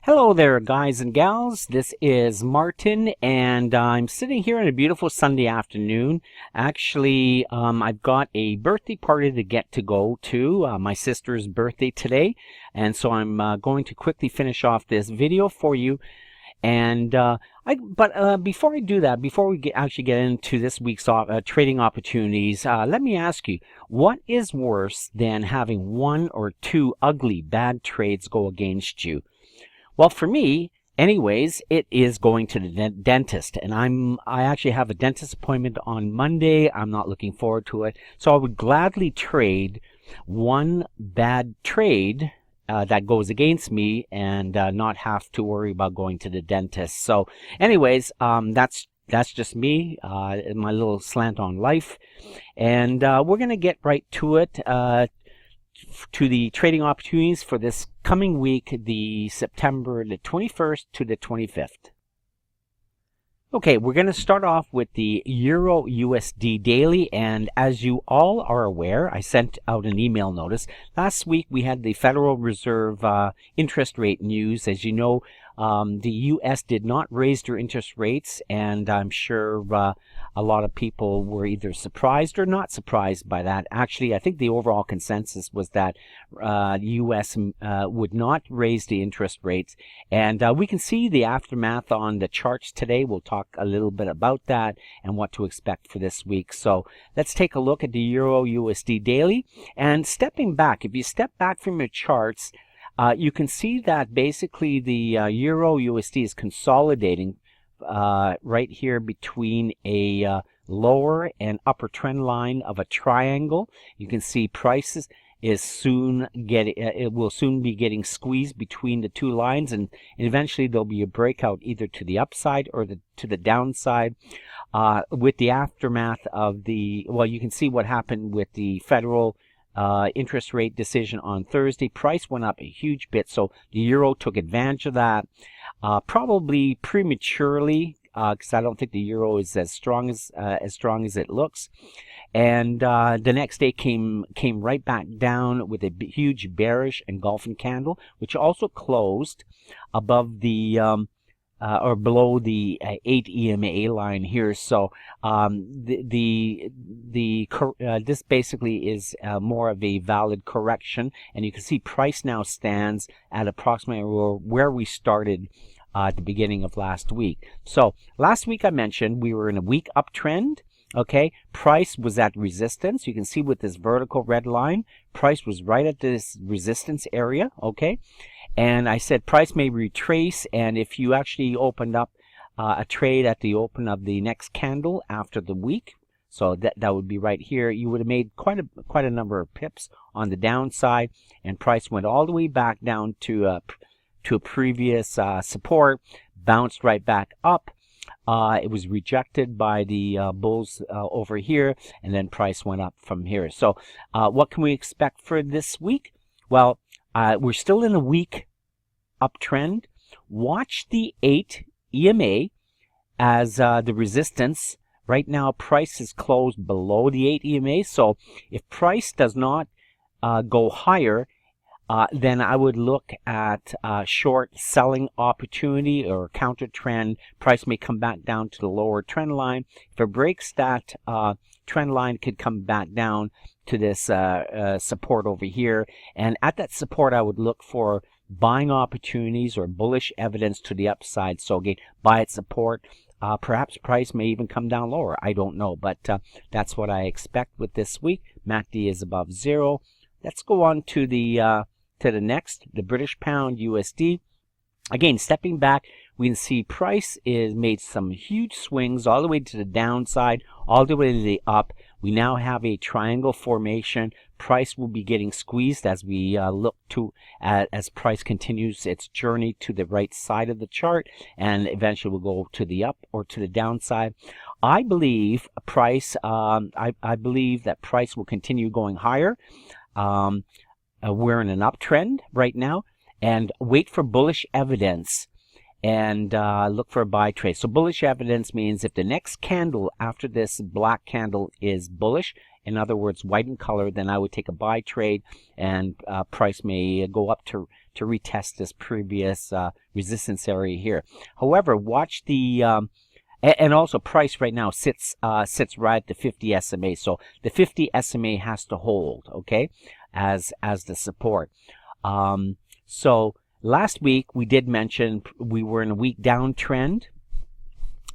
Hello there, guys and gals. This is Martin, and I'm sitting here on a beautiful Sunday afternoon. Actually, I've got a birthday party to go to, my sister's birthday today, and so I'm going to quickly finish off this video for you. And before I do that, before we actually get into this week's trading opportunities, let me ask you, what is worse than having one or two ugly, bad trades go against you? Well, for me, anyways, it is going to the dentist, and I actually have a dentist appointment on Monday. I'm not looking forward to it, so I would gladly trade one bad trade that goes against me and not have to worry about going to the dentist. So, anyways, that's just me, my little slant on life, and we're gonna get right to it. To the trading opportunities for this coming week, the September the 21st to the 25th. Okay, we're going to start off with the EURUSD daily, and as you all are aware, I sent out an email notice. Last week we had the Federal Reserve interest rate news. As you know, the U.S. did not raise their interest rates, and I'm sure a lot of people were either surprised or not surprised by that. Actually, I think the overall consensus was that the U.S. would not raise the interest rates, and we can see the aftermath on the charts today. We'll talk a little bit about that and what to expect for this week. So let's take a look at the EURUSD daily. And stepping back, if you step back from your charts, you can see that basically the EURUSD is consolidating right here between a lower and upper trend line of a triangle. You can see prices is soon it will soon be getting squeezed between the two lines, and eventually there'll be a breakout either to the upside or to the downside. With the aftermath of you can see what happened with the federal interest rate decision on Thursday. Price went up a huge bit, so the euro took advantage of that, probably prematurely, because I don't think the euro is as strong as it looks. And the next day came right back down with a huge bearish engulfing candle, which also closed above the or below the 8 EMA line here. So this basically is more of a valid correction, and you can see price now stands at approximately where we started at the beginning of last week. So last week I mentioned we were in a weak uptrend. Okay, price was at resistance. You can see with this vertical red line, price was right at this resistance area. Okay, and I said price may retrace, and if you actually opened up a trade at the open of the next candle after the week, so that would be right here, you would have made quite a number of pips on the downside, and price went all the way back down to a previous support, bounced right back up. It was rejected by the bulls over here, and then price went up from here. So what can we expect for this week? Well, we're still in a weak uptrend. Watch the 8 EMA as the resistance. Right now, price is closed below the 8 EMA. So if price does not go higher, then I would look at short selling opportunity or counter trend. Price may come back down to the lower trend line. If it breaks that trend line, could come back down to this support over here. And at that support, I would look for buying opportunities or bullish evidence to the upside. So again, buy at support. Perhaps price may even come down lower. I don't know, but that's what I expect with this week. MACD is above 0. Let's go on to the next, the British pound USD. Again, stepping back, we can see price is made some huge swings all the way to the downside, all the way to the up. We now have a triangle formation. Price will be getting squeezed as we look to as price continues its journey to the right side of the chart, and eventually will go to the up or to the downside. I believe price. I believe that price will continue going higher. We're in an uptrend right now, and wait for bullish evidence and look for a buy trade. So bullish evidence means if the next candle after this black candle is bullish, in other words, white in color, then I would take a buy trade, and price may go up to retest this previous resistance area here. However, watch the and also price right now sits right at the 50 SMA. So the 50 SMA has to hold, okay, as the support. So last week we did mention we were in a weak downtrend,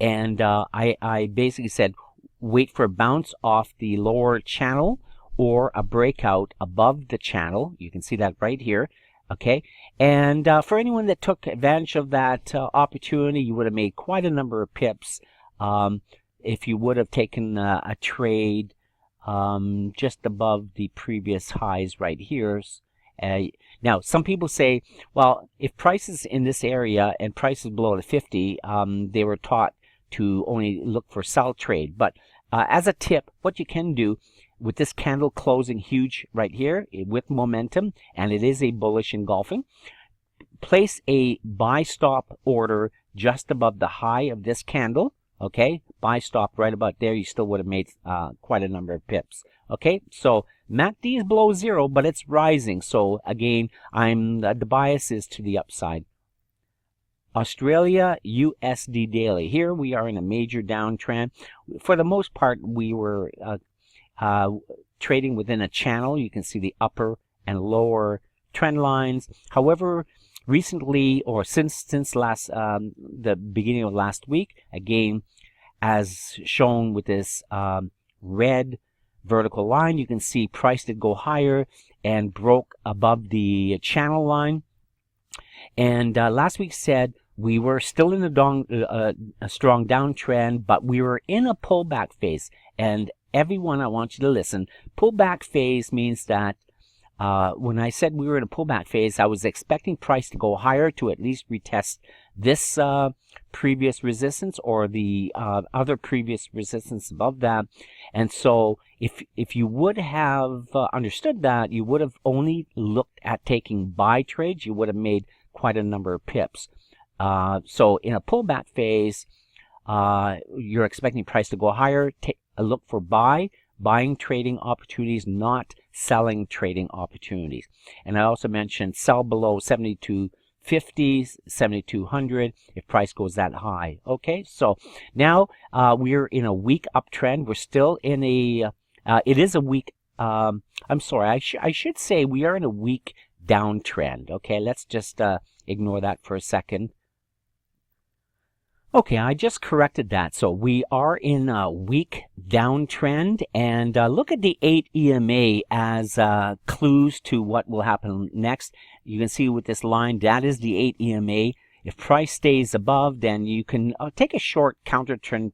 and I basically said wait for a bounce off the lower channel or a breakout above the channel. You can see that right here. Okay, and for anyone that took advantage of that opportunity, you would have made quite a number of pips if you would have taken a trade just above the previous highs right here. Now, some people say, well, if price is in this area and price is below the 50, they were taught to only look for sell trade. But as a tip, what you can do with this candle closing huge right here with momentum, and it is a bullish engulfing, place a buy stop order just above the high of this candle. Okay, buy stop right about there. You still would have made quite a number of pips. Okay, so MACD is below zero, but it's rising. So again, the bias is to the upside. Australia USD daily. Here we are in a major downtrend. For the most part, we were trading within a channel. You can see the upper and lower trend lines. However, recently, or since last the beginning of last week, again, as shown with this red vertical line, you can see price did go higher and broke above the channel line. And last week said we were still in a strong downtrend, but we were in a pullback phase. And everyone, I want you to listen. Pullback phase means that when I said we were in a pullback phase, I was expecting price to go higher to at least retest this previous resistance or the other previous resistance above that. And so if you would have understood that, you would have only looked at taking buy trades. You would have made quite a number of pips. So in a pullback phase, you're expecting price to go higher. Take a look for buying trading opportunities, not selling trading opportunities. And I also mentioned sell below 72.50, 7200 if price goes that high. Okay, so now we're in a weak uptrend. We're still in a it is a weak I'm sorry, I should say we are in a weak downtrend. Okay, let's just ignore that for a second. Okay, I just corrected that. So we are in a weak downtrend, and look at the 8 EMA as clues to what will happen next. You can see with this line, that is the 8 EMA. If price stays above, then you can take a short counter trend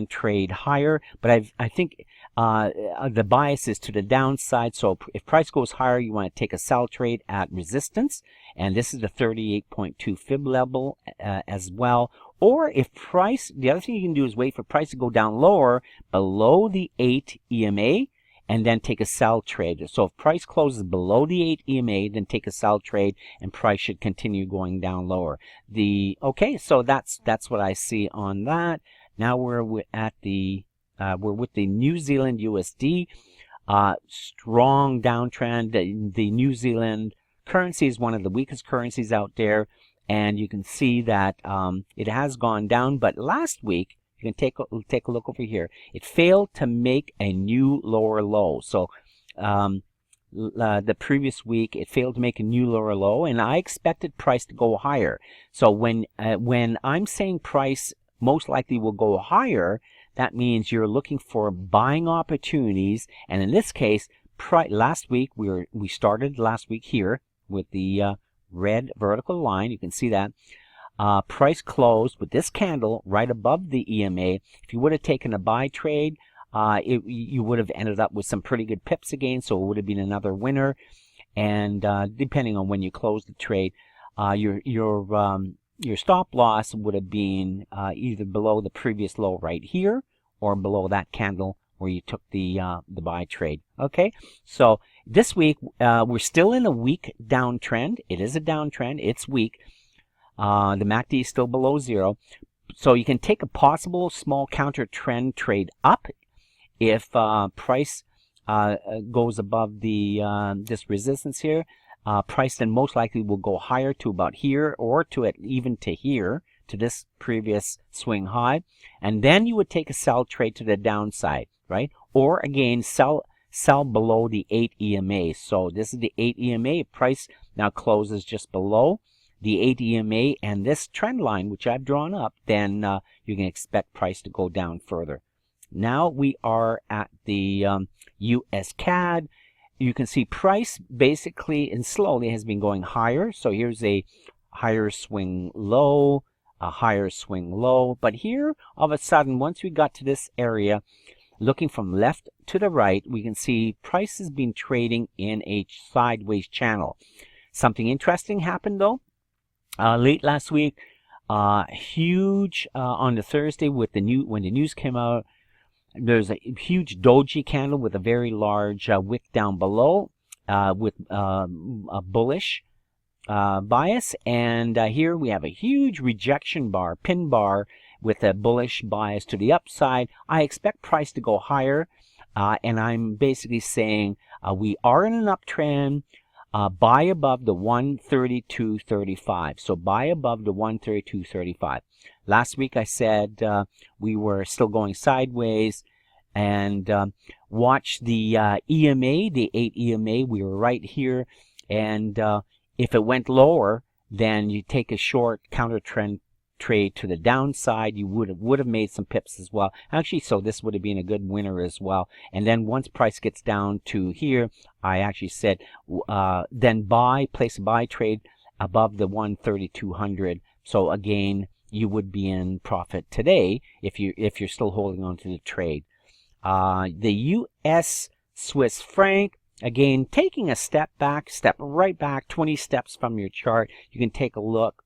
trade higher, but I think the bias is to the downside. So if price goes higher, you want to take a sell trade at resistance, and this is the 38.2 fib level as well. Or if price, the other thing you can do is wait for price to go down lower below the 8 EMA and then take a sell trade. So if price closes below the 8 EMA, then take a sell trade and price should continue going down lower. Okay, so that's what I see on that. Now we're at the we're with the New Zealand USD, strong downtrend. The New Zealand currency is one of the weakest currencies out there, and you can see that it has gone down. But last week, you can take a look over here. It failed to make a new lower low. So the previous week, it failed to make a new lower low, and I expected price to go higher. So when I'm saying price most likely will go higher, that means you're looking for buying opportunities. And in this case, last week we started last week here with the red vertical line. You can see that price closed with this candle right above the EMA. If you would have taken a buy trade, you would have ended up with some pretty good pips again. So it would have been another winner. And depending on when you close the trade, your stop loss would have been either below the previous low right here or below that candle where you took the buy trade. Okay, so this week we're still in a weak downtrend. It is a downtrend. It's weak. The MACD is still below zero. So you can take a possible small counter trend trade up if price goes above the this resistance here, price then most likely will go higher to about here, or to even to here, to this previous swing high, and then you would take a sell trade to the downside, right? Or again, sell below the 8 EMA. So this is the 8 EMA. Price now closes just below the 8 EMA and this trend line, which I've drawn up, then you can expect price to go down further. Now we are at the USCAD. You can see price basically and slowly has been going higher. So here's a higher swing low, a higher swing low. But here, all of a sudden, once we got to this area, looking from left to the right, we can see price has been trading in a sideways channel. Something interesting happened though. Late last week, huge on the Thursday with when the news came out. There's a huge doji candle with a very large wick down below with a bullish bias, and here we have a huge rejection bar, pin bar, with a bullish bias to the upside. I expect price to go higher, and I'm basically saying we are in an uptrend. Buy above the 132.35. So buy above the 132.35. Last week I said we were still going sideways, and watch the EMA, the 8 EMA. We were right here, and if it went lower, then you take a short counter trend trade to the downside. You would have made some pips as well, actually. So this would have been a good winner as well. And then once price gets down to here, I actually said then place a buy trade above the 13200. So again, you would be in profit today if you're still holding on to the trade. The US Swiss franc, again, taking a step right back 20 steps from your chart. You can take a look.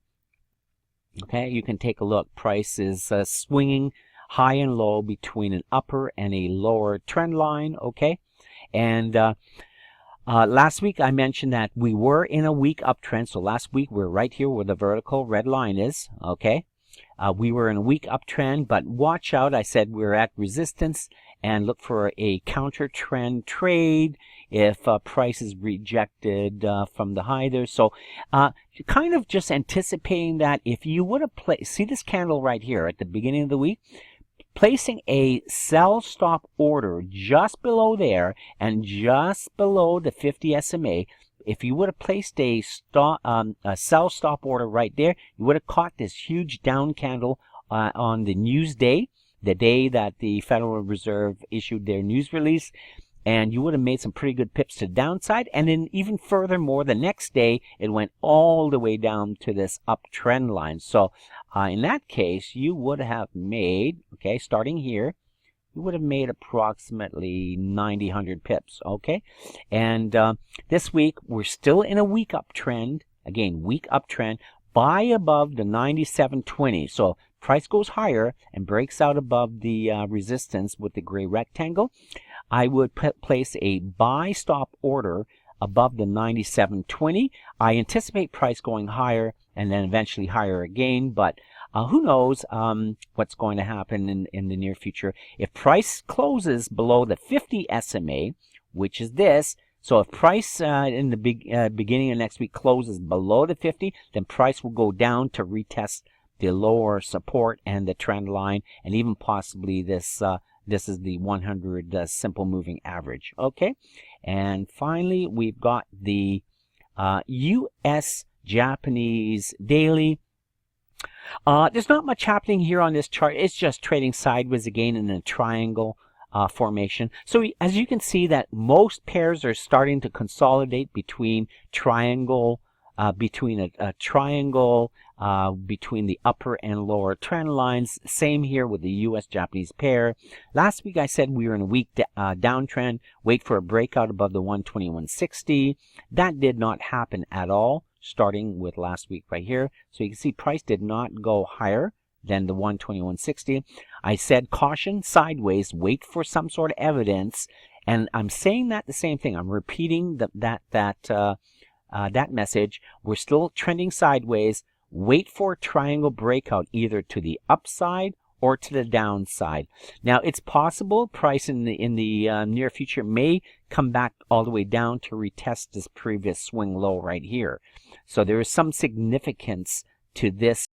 Okay, you can take a look. Price is swinging high and low between an upper and a lower trend line. Okay, and last week I mentioned that we were in a weak uptrend. So last week we're right here where the vertical red line is. Okay, we were in a weak uptrend, but watch out. I said we're at resistance and look for a counter trend trade if price is rejected from the high there. So kind of just anticipating that if you would have see this candle right here at the beginning of the week, placing a sell stop order just below there and just below the 50 SMA. If you would have placed a sell stop order right there, you would have caught this huge down candle on the news day, the day that the Federal Reserve issued their news release, and you would have made some pretty good pips to the downside. And then even furthermore, the next day, it went all the way down to this uptrend line. So in that case, you would have made, okay, starting here, you would have made approximately 100 pips, okay? And this week, we're still in a weak uptrend. Again, weak uptrend. Buy above the 97.20. So price goes higher and breaks out above the resistance with the gray rectangle. I would place a buy stop order above the 97.20. I anticipate price going higher and then eventually higher again, but who knows what's going to happen in the near future. If price closes below the 50 SMA, which is this, so if price in the beginning of next week closes below the 50, then price will go down to retest the lower support and the trend line, and even possibly this this is the 100 simple moving average. Okay, and finally we've got the US Japanese daily. There's not much happening here on this chart. It's just trading sideways again in a triangle formation. So as you can see that most pairs are starting to consolidate between triangle, between a triangle, between the upper and lower trend lines. Same here with the US Japanese pair. Last week I said we were in a weak downtrend. Wait for a breakout above the 121.60. That did not happen at all, starting with last week right here. So you can see price did not go higher than the 121.60. I said caution sideways, wait for some sort of evidence, and I'm saying that the same thing. I'm repeating that message. We're still trending sideways. Wait for a triangle breakout either to the upside or to the downside. Now, it's possible price in the near future may come back all the way down to retest this previous swing low right here. So there is some significance to this